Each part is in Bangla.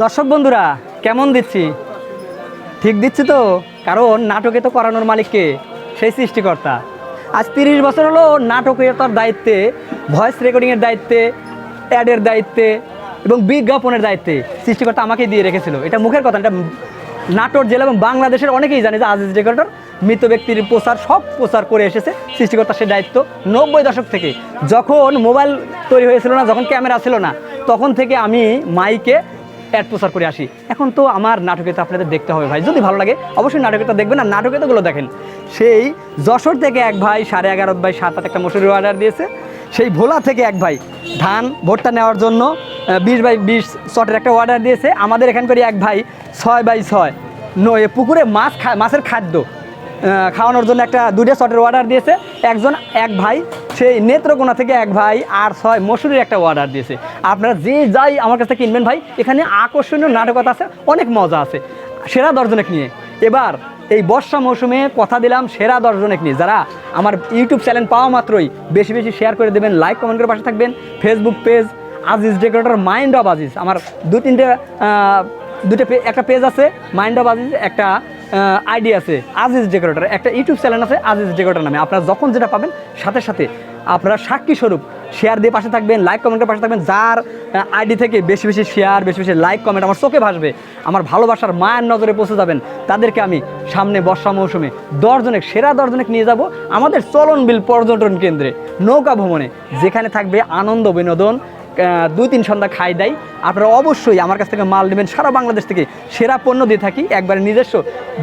দর্শক বন্ধুরা কেমন দিচ্ছি? ঠিক দিচ্ছি তো, কারণ নাটকে তো করানোর মালিককে সেই সৃষ্টিকর্তা। আজ 30 বছর হলো নাটকীয়তার দায়িত্বে, ভয়েস রেকর্ডিংয়ের দায়িত্বে, অ্যাডের দায়িত্বে এবং বিজ্ঞাপনের দায়িত্বে সৃষ্টিকর্তা আমাকেই দিয়ে রেখেছিল। এটা মুখের কথা, এটা নাটোর জেলা এবং বাংলাদেশের অনেকেই জানে যে আজিজ রেকর্ডার মৃত ব্যক্তির প্রচার সব প্রচার করে এসেছে সৃষ্টিকর্তার সে দায়িত্ব। 90 দশক থেকে, যখন মোবাইল তৈরি হয়েছিল না, যখন ক্যামেরা ছিল না, তখন থেকে আমি মাইকে অ্যাড প্রচার করে আসি। এখন তো আমার নাটকীয়তা আপনাদের দেখতে হবে ভাই, যদি ভালো লাগে অবশ্যই নাটকীয়তা দেখবেন। আর নাটকীয়তাগুলো দেখেন, সেই যশোর থেকে এক ভাই 11.5 বাই 7 একটা মসুরির অর্ডার দিয়েছে। সেই ভোলা থেকে এক ভাই ধান ভুট্টা নেওয়ার জন্য 20 বাই 20 শটের একটা অর্ডার দিয়েছে। আমাদের এখানকার এক ভাই 6 বাই 6 পুকুরে মাছের খাদ্য খাওয়ানোর জন্য একটা 2টা শটের অর্ডার দিয়েছে। এক ভাই সেই নেত্রকোনা থেকে এক ভাই 8-6 মসুরির একটা অর্ডার দিয়েছে। আপনারা যে যাই আমার কাছ থেকে কিনবেন ভাই, এখানে আকর্ষণীয় নাটকতা আছে, অনেক মজা আছে। সেরা 10 জনেক নিয়ে এবার এই বর্ষা মৌসুমে কথা দিলাম সেরা 10 জনেক নিয়ে, যারা আমার ইউটিউব চ্যানেল পাওয়া মাত্রই বেশি বেশি শেয়ার করে দেবেন, লাইক কমেন্ট করে পাশে থাকবেন। Facebook page Aziz decorator mind of Aziz, আমার একটা পেজ আছে মাইন্ড অফ আজিজ, একটা আইডি আছে আজিজ ডেকোরেটর, একটা ইউটিউব চ্যানেল আছে আজিজ ডেকোরেটর নামে। আপনারা যখন যেটা পাবেন সাথে সাথে আপনারা সাক্ষী স্বরূপ শেয়ার দিয়ে পাশে থাকবেন, লাইক কমেন্টের পাশে থাকবেন। যার আইডি থেকে বেশি বেশি শেয়ার, বেশি বেশি লাইক কমেন্ট আমার চোখে ভাসবে, আমার ভালোবাসার মায়ের নজরে পৌঁছে যাবেন, তাদেরকে আমি সামনে বর্ষা মৌসুমে 10 জনেক সেরা 10 জনেক নিয়ে যাব আমাদের চলনবিল পর্যটন কেন্দ্রে নৌকা ভ্রমণে, যেখানে থাকবে আনন্দ বিনোদন, 2-3 সন্ধ্যা খাই দেয়। আপনারা অবশ্যই আমার কাছ থেকে মাল নেবেন। সারা বাংলাদেশ থেকে সেরা পণ্য দিয়ে থাকি, একবারে নিজস্ব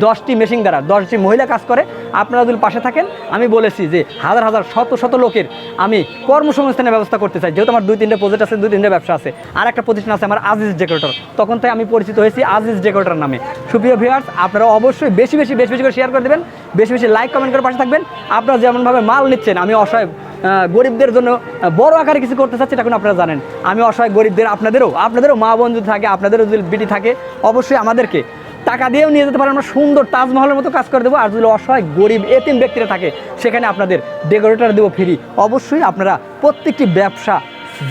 10টি মেশিন দ্বারা 10টি মহিলা কাজ করে। আপনারা যদি পাশে থাকেন, আমি বলেছি যে হাজার হাজার শত শত লোকের আমি কর্মসংস্থানের ব্যবস্থা করতে চাই। যেহেতু আমার 2-3টে প্রজেক্ট আছে, 2-3টে ব্যবসা আছে, আর একটা প্রতিষ্ঠান আছে আমার আজিজ ডেকোরেটর, তখন তাই আমি পরিচিত হয়েছি আজিজ ডেকোরেটর নামে। সুপ্রিয় ভিউয়ার্স, আপনারা অবশ্যই বেশি বেশি করে শেয়ার করে দেবেন, বেশি বেশি লাইক কমেন্ট করে পাশে থাকবেন। আপনারা যেমনভাবে মাল নিচ্ছেন, আমি অসহায় গরিবদের জন্য বড় আকারে কিছু করতে চাচ্ছি, এটা এখন আপনারা জানেন। আমি অসহায় গরিবদের, আপনাদেরও মা বন্ধু থাকে, আপনাদেরও যদি বিটি থাকে, অবশ্যই আমাদেরকে টাকা দিয়েও নিয়ে যেতে পারেন, আমরা সুন্দর তাজমহলের মতো কাজ করে দেবো। আর যদি অসহায় গরিব এতিম ব্যক্তিরা থাকে, সেখানে আপনাদের ডেকোরেটর দেবো ফ্রি। অবশ্যই আপনারা প্রত্যেকটি ব্যবসা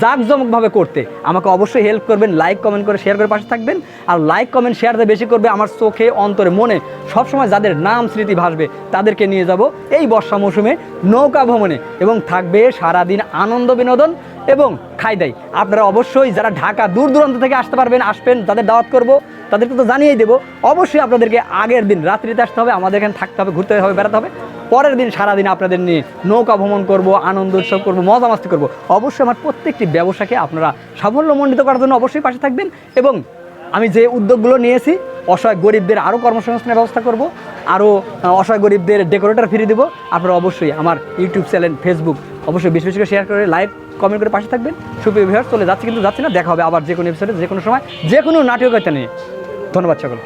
জাঁকজমকভাবে করতে আমাকে অবশ্যই হেল্প করবেন, লাইক কমেন্ট করে শেয়ার করে পাশে থাকবেন। আর লাইক কমেন্ট শেয়ারটা বেশি করবে, আমার চোখে অন্তরে মনে সবসময় যাদের নাম স্মৃতি ভাসবে তাদেরকে নিয়ে যাব এই বর্ষা মৌসুমে নৌকা ভ্রমণে, এবং থাকবে সারাদিন আনন্দ বিনোদন এবং খাই দাই। আপনারা অবশ্যই যারা ঢাকা দূর দূরান্ত থেকে আসতে পারবেন আসবেন, তাদের দাওয়াত করব, তাদেরকে তো জানিয়েই দেবো। অবশ্যই আপনাদেরকে আগের দিন রাত্রিতে আসতে হবে, আমাদের এখানে থাকতে হবে, ঘুরতে হবে, বেড়াতে হবে। পরের দিন সারাদিন আপনাদের নিয়ে নৌকা ভ্রমণ করব, আনন্দ উৎসব করবো, মজা মাস্তি করবো। অবশ্যই আমার প্রত্যেকটি ব্যবসাকে আপনারা সাফল্যমণ্ডিত করার জন্য অবশ্যই পাশে থাকবেন। এবং আমি যে উদ্যোগগুলো নিয়েছি, অসহায় গরিবদের আরও কর্মসংস্থানের ব্যবস্থা করব, আরও অসহায় গরিবদের ডেকোরেটর ফিরিয়ে দেবো। আপনারা অবশ্যই আমার ইউটিউব চ্যানেল, ফেসবুক অবশ্যই বেশি বেশি করে শেয়ার করে লাইক কমেন্ট করে পাশে থাকবেন। সুপ্রিয় ভিউয়ার্স, চলে যাচ্ছি কিন্তু যাচ্ছি না, দেখা হবে আবার যে কোনো এপিসোডে, যে কোনো সময়, যে কোনো নাটকীয়তা নিয়ে। ধন্যবাদ সকল।